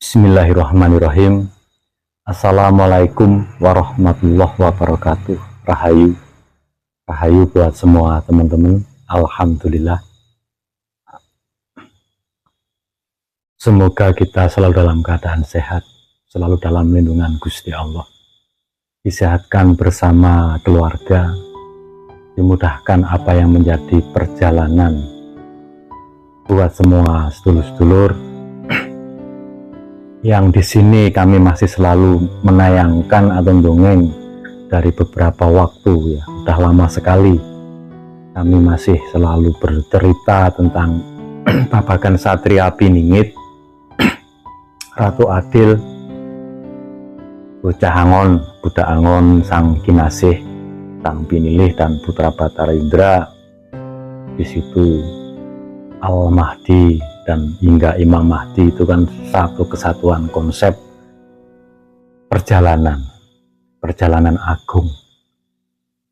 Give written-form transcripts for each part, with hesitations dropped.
Bismillahirrahmanirrahim. Assalamualaikum warahmatullahi wabarakatuh. Rahayu, rahayu buat semua teman-teman. Alhamdulillah. Semoga kita selalu dalam keadaan sehat, selalu dalam lindungan Gusti Allah. Disehatkan bersama keluarga, dimudahkan apa yang menjadi perjalanan buat semua sedulur-sedulur yang di sini kami masih selalu menayangkan atau dongeng dari beberapa waktu, ya udah lama sekali kami masih selalu bercerita tentang Babagan Satria Piningit, Ratu Adil, Bocah Angon, Budak Angon, Sang Kinasih, Sang Pinilih, dan Putra Batara Indra. Di situ Al-Mahdi dan hingga Imam Mahdi itu kan satu kesatuan konsep perjalanan agung.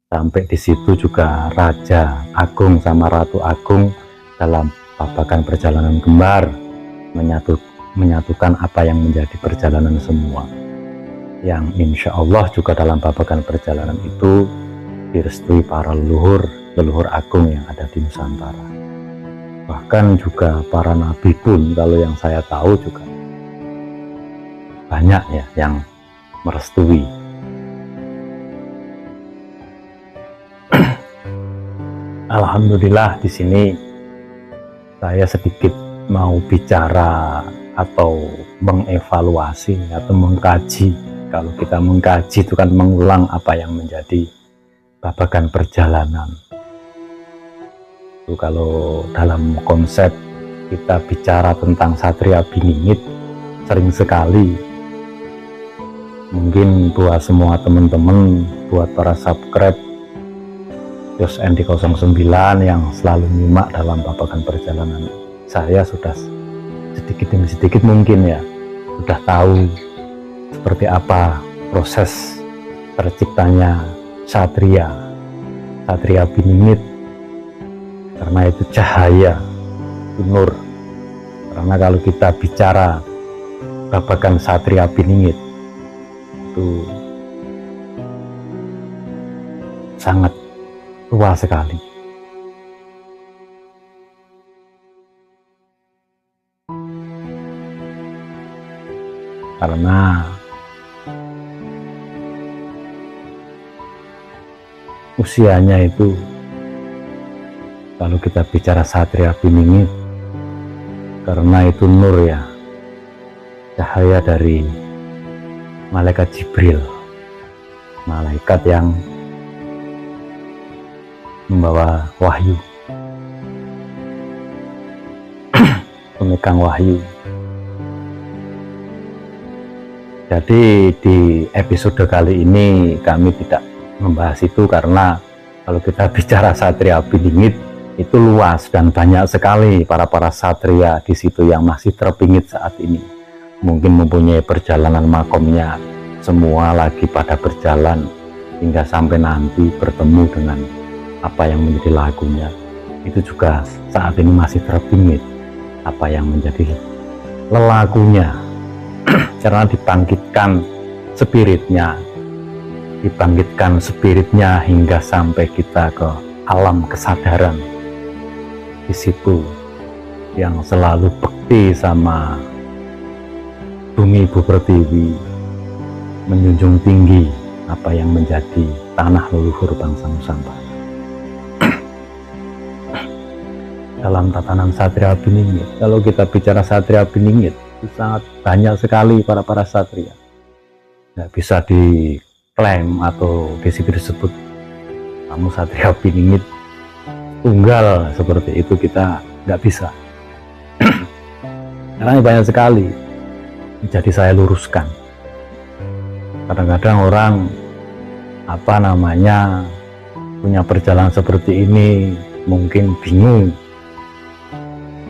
Sampai di situ juga Raja Agung sama Ratu Agung dalam babagan perjalanan kembar menyatukan apa yang menjadi perjalanan semua, yang insya Allah juga dalam babagan perjalanan itu direstui para leluhur agung yang ada di Nusantara. Bahkan juga para nabi pun, kalau yang saya tahu juga banyak ya yang merestui. Alhamdulillah, di sini saya sedikit mau bicara atau mengevaluasi atau mengkaji. Kalau kita mengkaji itu kan mengulang apa yang menjadi babagan perjalanan. Kalau dalam konsep kita bicara tentang Satria Piningit, sering sekali mungkin buat semua teman-teman, buat para subscribe Yos ND 09 yang selalu nyimak dalam babagan perjalanan saya, sudah sedikit demi sedikit mungkin ya sudah tahu seperti apa proses terciptanya Satria Piningit. Karena itu cahaya, itu nur. Karena kalau kita bicara babagan Satria Piningit itu sangat luas sekali. Karena usianya itu, kalau kita bicara Satria Piningit, karena itu nur ya, cahaya dari malaikat Jibril, malaikat yang membawa wahyu, pemegang wahyu. Jadi di episode kali ini kami tidak membahas itu, karena kalau kita bicara Satria Piningit itu luas dan banyak sekali para satria di situ yang masih terpingit saat ini. Mungkin mempunyai perjalanan makomnya, semua lagi pada berjalan hingga sampai nanti bertemu dengan apa yang menjadi lagunya. Itu juga saat ini masih terpingit apa yang menjadi lelakunya. Karena dibangkitkan spiritnya hingga sampai kita ke alam kesadaran. Di situ yang selalu bekti sama bumi Ibu Pertiwi, menjunjung tinggi apa yang menjadi tanah leluhur bangsa Nusantara. Dalam tatanan Satria Piningit, kalau kita bicara Satria Piningit, itu sangat banyak sekali para satria. Nggak bisa diklaim atau di situ disebut kamu Satria Piningit tunggal seperti itu, kita nggak bisa. Karena banyak sekali. Jadi saya luruskan. Kadang-kadang orang punya perjalanan seperti ini mungkin bingung,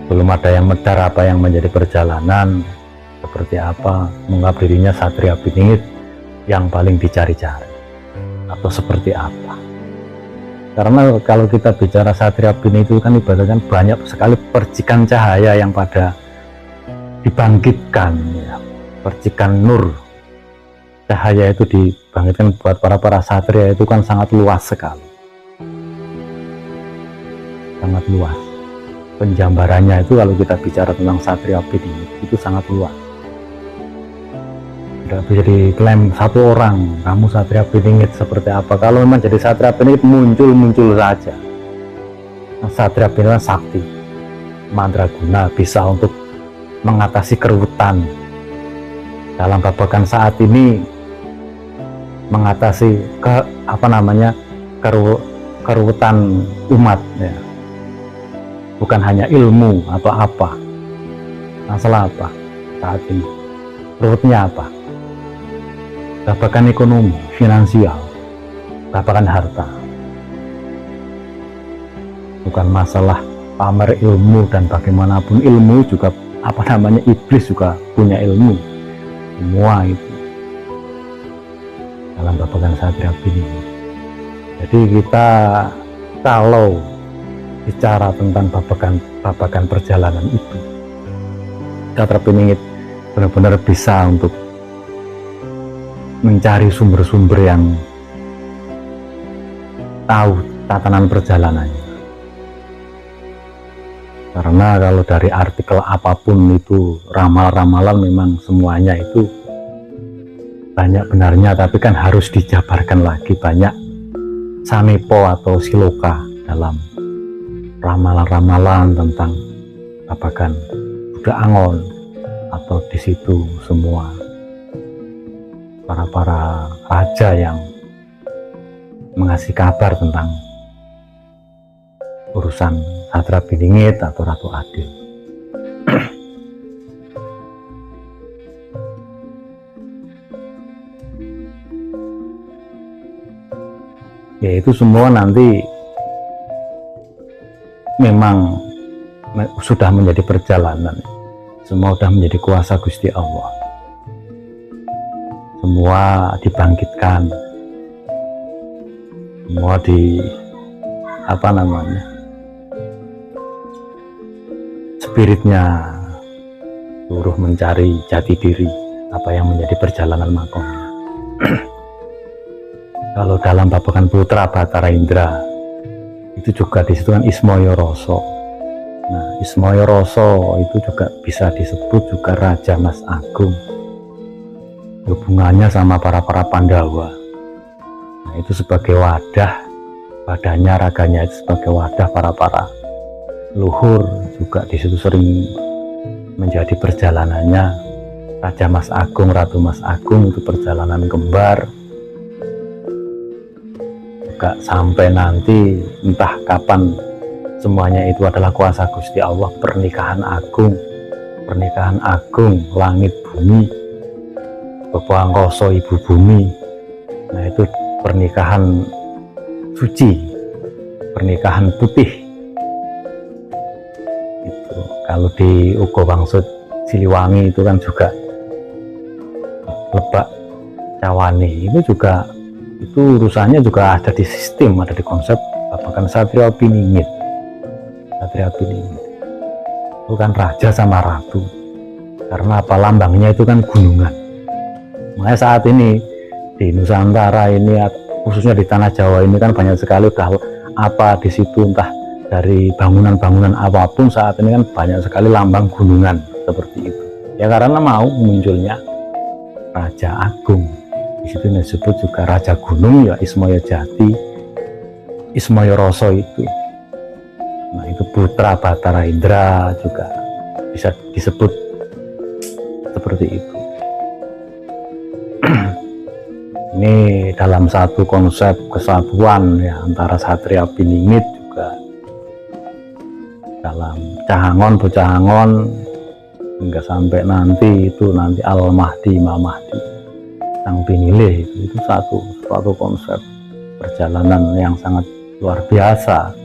belum ada yang medar apa yang menjadi perjalanan seperti apa, menganggap dirinya Satria Piningit yang paling dicari-cari atau seperti apa. Karena kalau kita bicara Satria Piningit itu kan ibaratnya banyak sekali percikan cahaya yang pada dibangkitkan ya, percikan nur cahaya itu dibangkitkan buat para satria itu kan sangat luas sekali, sangat luas. Penjambarannya itu kalau kita bicara tentang Satria Piningit itu sangat luas. Tidak bisa diklaim satu orang kamu Satria Piningit seperti apa. Kalau memang jadi Satria Piningit muncul saja. Satria Piningit sakti, mandraguna, bisa untuk mengatasi keruwetan dalam babakan saat ini, mengatasi keruwetan umat ya. Bukan hanya ilmu atau apa, masalah apa saat ini, ruwetnya apa, babakan ekonomi, finansial, babakan harta, bukan masalah pamer ilmu. Dan bagaimanapun ilmu juga iblis juga punya ilmu, semua itu dalam babakan Satria Piningit. Jadi kita kalau bicara tentang babakan perjalanan itu, Satria Piningit benar-benar bisa untuk mencari sumber-sumber yang tahu tatanan perjalanannya. Karena kalau dari artikel apapun itu, ramalan memang semuanya itu banyak benarnya, tapi kan harus dijabarkan lagi, banyak sanepo atau siloka dalam ramalan-ramalan tentang babakan Budak Angon, atau di situ semua para raja yang mengasih kabar tentang urusan Satria Piningit atau Ratu Adil. Ya itu semua nanti memang sudah menjadi perjalanan, semua sudah menjadi kuasa Gusti Allah, semua dibangkitkan, semua spiritnya suruh mencari jati diri, apa yang menjadi perjalanan makomnya. Kalau dalam babakan Putra Batara Indra itu juga disitu kan Ismaya Rasa. Nah, Ismaya Rasa itu juga bisa disebut juga Raja Mas Agung, hubungannya sama para Pandawa. Nah, itu sebagai wadah, badannya, raganya itu sebagai wadah para luhur, juga disitu sering menjadi perjalanannya Raja Mas Agung, Ratu Mas Agung, itu perjalanan kembar. Juga sampai nanti entah kapan semuanya itu adalah kuasa Gusti Allah, pernikahan agung langit bumi, Bapak Angkasa Ibu Bumi. Nah, itu pernikahan suci, pernikahan putih. Itu kalau di Ugo Wangsut Siliwangi itu kan juga Lebak Cawani, itu juga itu urusannya juga ada di sistem, ada di konsep babakan Satria Piningit. Satria Piningit itu kan raja sama ratu, karena apa, lambangnya itu kan gunungan. Makanya saat ini di Nusantara ini, khususnya di tanah Jawa ini kan banyak sekali apa di situ, entah dari bangunan-bangunan apapun saat ini kan banyak sekali lambang gunungan seperti itu. Ya karena mau munculnya Raja Agung. Di situ disebut juga Raja Gunung ya, Ismaya Jati, Ismaya Rasa itu. Nah, itu Putra Batara Indra juga bisa disebut seperti itu. Ini dalam satu konsep kesatuan ya, antara Satria Piningit juga dalam Cahangon, Bocahangon, hingga sampai nanti Al-Mahdi, Imam Mahdi, Sang Pinilih, itu suatu konsep perjalanan yang sangat luar biasa.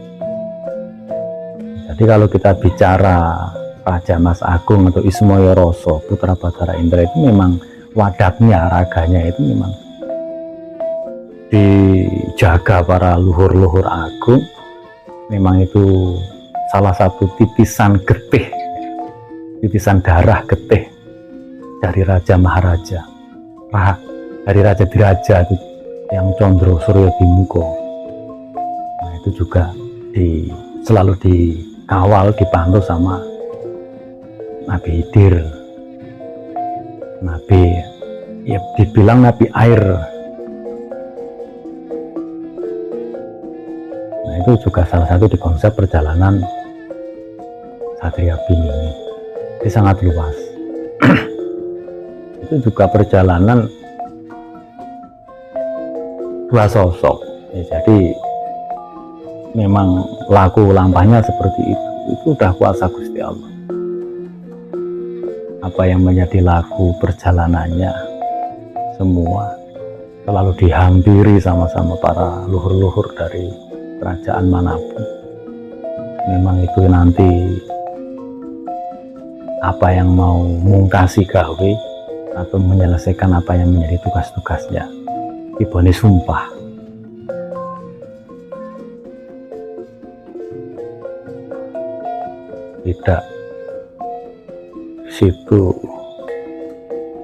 Jadi kalau kita bicara Raja Mas Agung atau Ismaya Rasa, Putra Batara Indra, itu memang wadatnya, raganya itu memang dijaga para luhur-luhur agung. Memang itu salah satu titisan getih titisan darah getih dari Raja Maharaja, dari Raja Diraja itu yang Condro Suryo Dimungko. Nah, itu juga selalu dikawal, dipantau sama Nabi Khidir, Nabi, ya dibilang Nabi air. Nah, itu juga salah satu di konsep perjalanan Satria Bening. Ini sangat luas. Itu juga perjalanan dua sosok ya, jadi memang laku lampahnya seperti itu udah kuasa Gusti Allah. Apa yang menjadi laku perjalanannya semua selalu dihampiri sama-sama para luhur-luhur dari kerajaan manapun. Memang itu nanti apa yang mau mungkasi gawe atau menyelesaikan apa yang menjadi tugas-tugasnya ibone sumpah. Tidak situ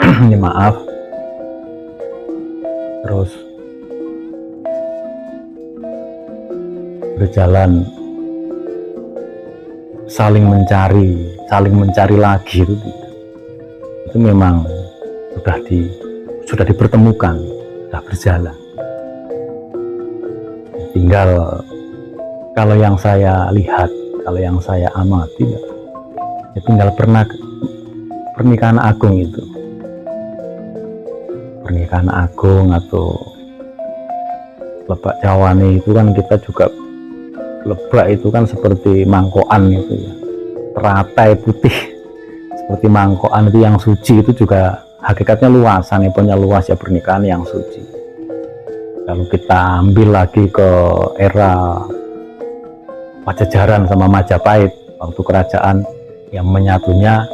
ini maaf terus berjalan saling mencari lagi itu memang sudah dipertemukan, sudah berjalan. Tinggal kalau yang saya lihat, kalau yang saya amati ya tinggal pernikahan agung itu, pernikahan agung atau lebak Jawane itu kan kita juga lebak itu kan seperti mangkokan itu ya, teratai putih seperti mangkokan itu yang suci, itu juga hakikatnya luas, punya luas ya pernikahan yang suci. Kalau kita ambil lagi ke era Pajajaran sama Majapahit, waktu kerajaan yang menyatunya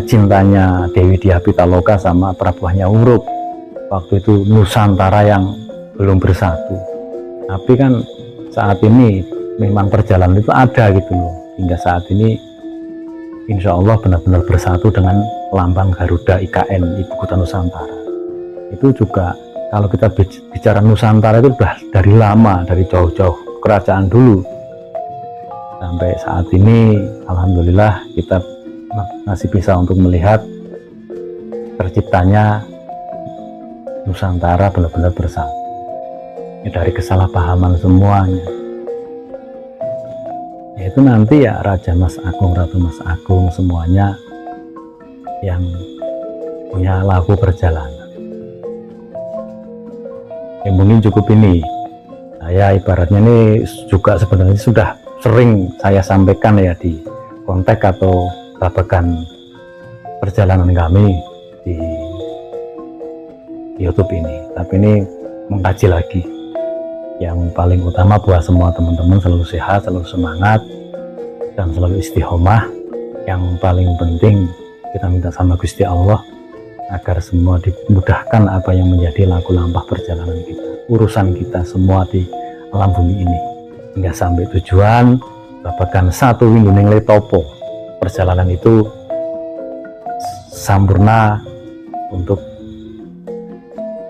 cintanya Dewi Dyah Pitaloka sama Prabu Hanyawuruk, waktu itu Nusantara yang belum bersatu. Tapi kan saat ini memang perjalanan itu ada gitu loh, hingga saat ini insya Allah benar-benar bersatu dengan lambang Garuda IKN, Ibu Kota Nusantara. Itu juga kalau kita bicara Nusantara itu sudah dari lama, dari jauh-jauh kerajaan dulu sampai saat ini alhamdulillah kita masih bisa untuk melihat terciptanya Nusantara benar-benar bersatu ya, dari kesalahpahaman semuanya. Yaitu nanti ya Raja Mas Agung, Ratu Mas Agung, semuanya yang punya laku perjalanan. Ya mungkin cukup ini. Saya ibaratnya ini juga sebenarnya sudah sering saya sampaikan ya di kontak atau babakan perjalanan kami di YouTube ini. Tapi ini mengkaji lagi. Yang paling utama buat semua teman-teman selalu sehat, selalu semangat, dan selalu istiqomah. Yang paling penting kita minta sama Gusti Allah agar semua dimudahkan apa yang menjadi laku lampah perjalanan kita, urusan kita semua di alam bumi ini, hingga sampai tujuan babakan satu wingguning letopo. Perjalanan itu sempurna untuk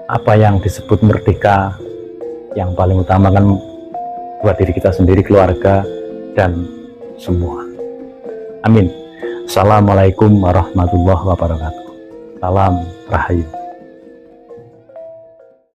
apa yang disebut merdeka. Yang paling utama kan buat diri kita sendiri, keluarga, dan semua. Amin. Assalamualaikum warahmatullahi wabarakatuh. Salam Rahayu.